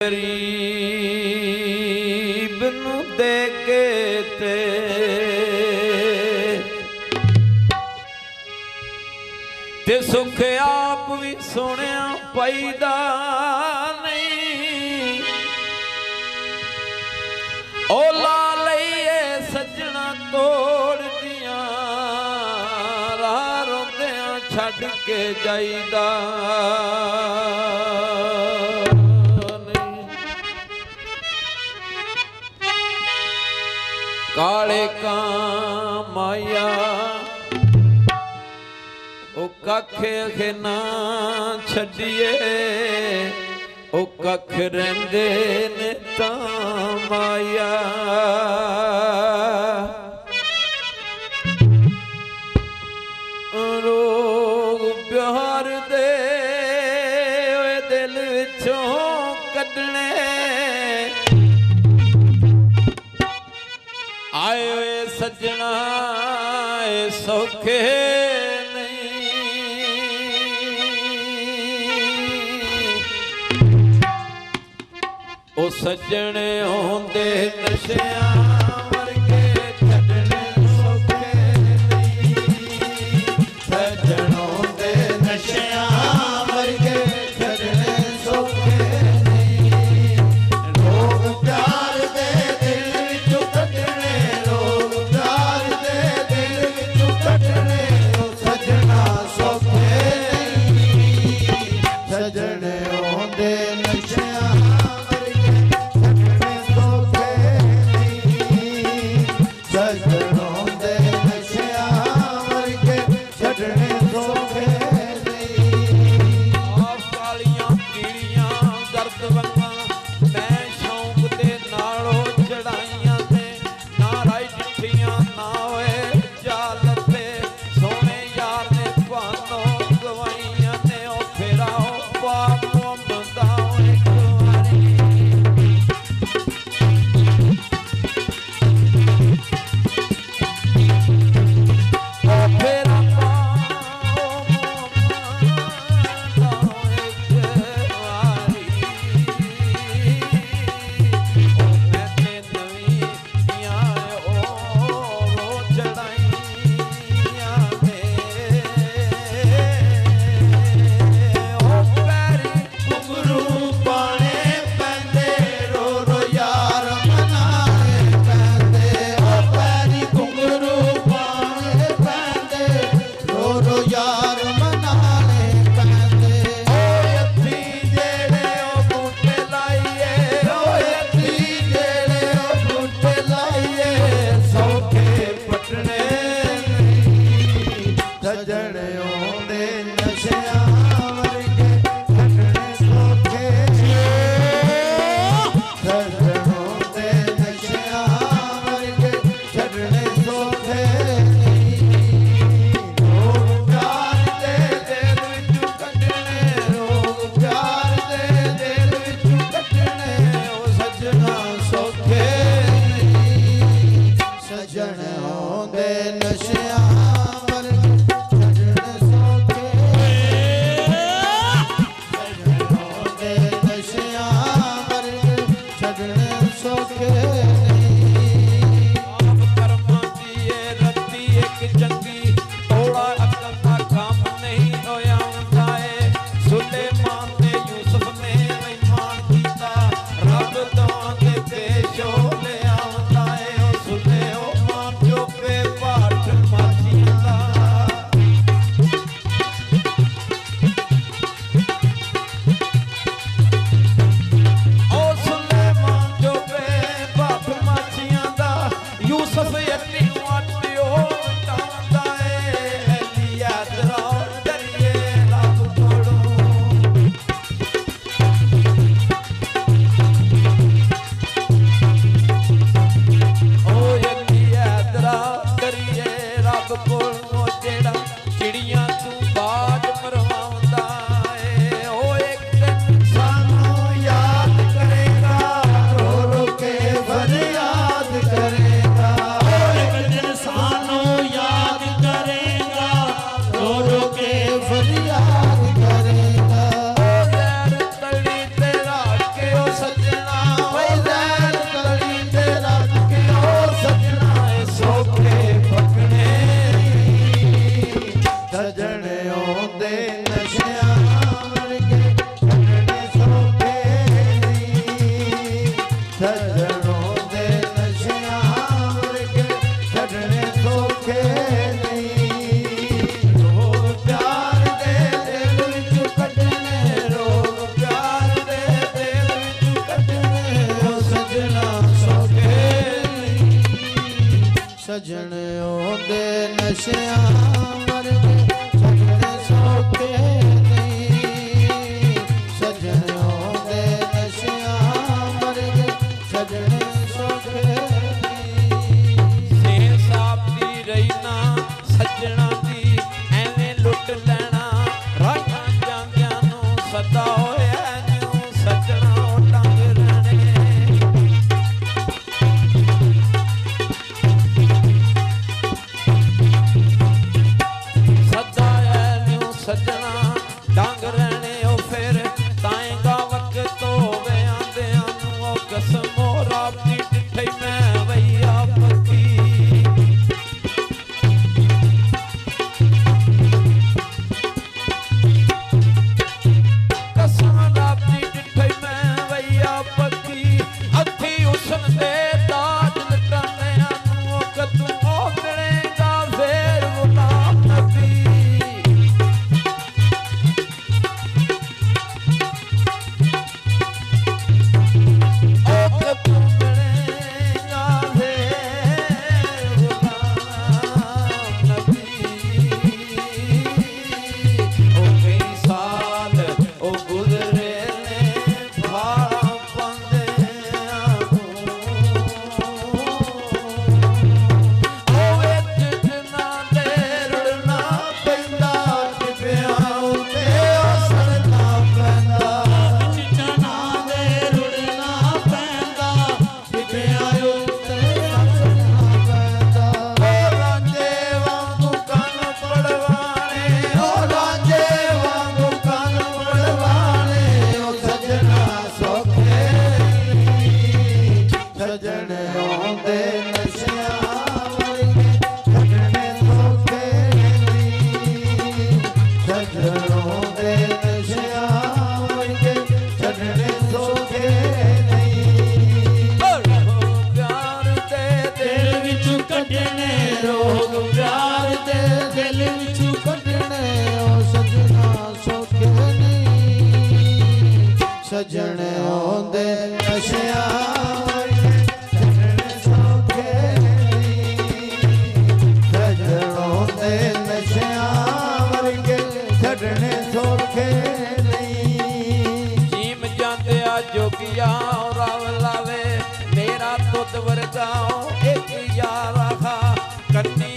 गरीब नू दे के ते सुख आप भी सुनिया पैदा नहीं। ओ ला लईए सजना तोड़ दिया राह रोंदियां छड़ के जाईदा। काले का माया ओ कखे अखे ना छड़िए ओ कख रंदे ने ता माया। रोग प्यार दे दिल विचों कढने आए वे सजना सौखे नहीं। ओ सजने होंदे नशिया वर्गे छड़ने सौखे नहीं। सजन होंदे नशिया वर्गे छड़ने सौखे नहीं। लोग प्यार दे दिल विचों कढने, लोग प्यार दे दिल विचों कढने ओ सजना सौखे नहीं। सजने होंदे नशिया वर्गे छड़ने सौखे नहीं। ਸਜਣ ਆਉਂਦੇ ਨਸ਼ਿਆਂ ਵਰਗੇ ਸਜਣ ਸੌਖੇ ਨਹੀਂ ਸਜਣ ਆਉਂਦੇ ਨਸ਼ਿਆਂ ਵਰਗੇ ਸਜਣ ਸੌਖੇ ਨਹੀਂ ਸੇ ਸਾਬ ਦੀ ਰਹਿਣਾ ਸੱਜਣਾ ਦੀ ਐਵੇਂ ਲੁੱਟ ਲੈਣਾ ਰਾਹਾਂ ਜਾਂਦਿਆਂ ਨੂੰ ਸਦਾ ਹੋਇਆ ਜਿਉਂ ਸੱਜਣਾ ਟੰਗ ਰਹਿਣੇ ਸੱਜਣਾ ਡੰਗ ਰਹਿਣੇ ਉਹ ਫਿਰ ਤਾਏਗਾ ਵਕਤ ਹੋਵੇ ਆਂਦਿਆਂ ਨੂੰ ਉਹ ਕਸਮੋ ਰੱਬ ਦੀ ਡਿੱਠੀ ਮੈਂ ਵਈਆ ਪੱਕੀ ਕਸਮ ਰੱਬ ਦੀ ਡਿੱਠੀ ਮੈਂ ਵਈਆ ਪੱਕੀ ਅੱਥੀ ਉਸਨ ਦੇ ਤਾਜ ਲਟਾਉਂਦਿਆਂ ਨੂੰ ਉਹ ਕਦੋਂ ਉਹ ਮਿਲੇਗਾ ਫੇਰ ਗੁਲਾਮ ਨਬੀ ਸਜਣ ਆਉਂਦੇ ਨਸ਼ਿਆਂ ਵਰਗੇ ਛੱਡਣੇ ਸੌਖੇ ਨਹੀਂ ਸਜਣ ਆਉਂਦੇ ਨਸ਼ਿਆਂ ਵਰਗੇ ਛੱਡਣੇ ਸੌਖੇ ਨਹੀਂ ਜੀਮ ਜਾਂਦਿਆ ਜੋਗੀਆ ਰਵ ਲਾਵੇ ਮੇਰਾ ਤੁਧ ਵਰਗਾਓ ਇੱਕ ਯਾਰ ਆਖਾ ਕੰਨੀ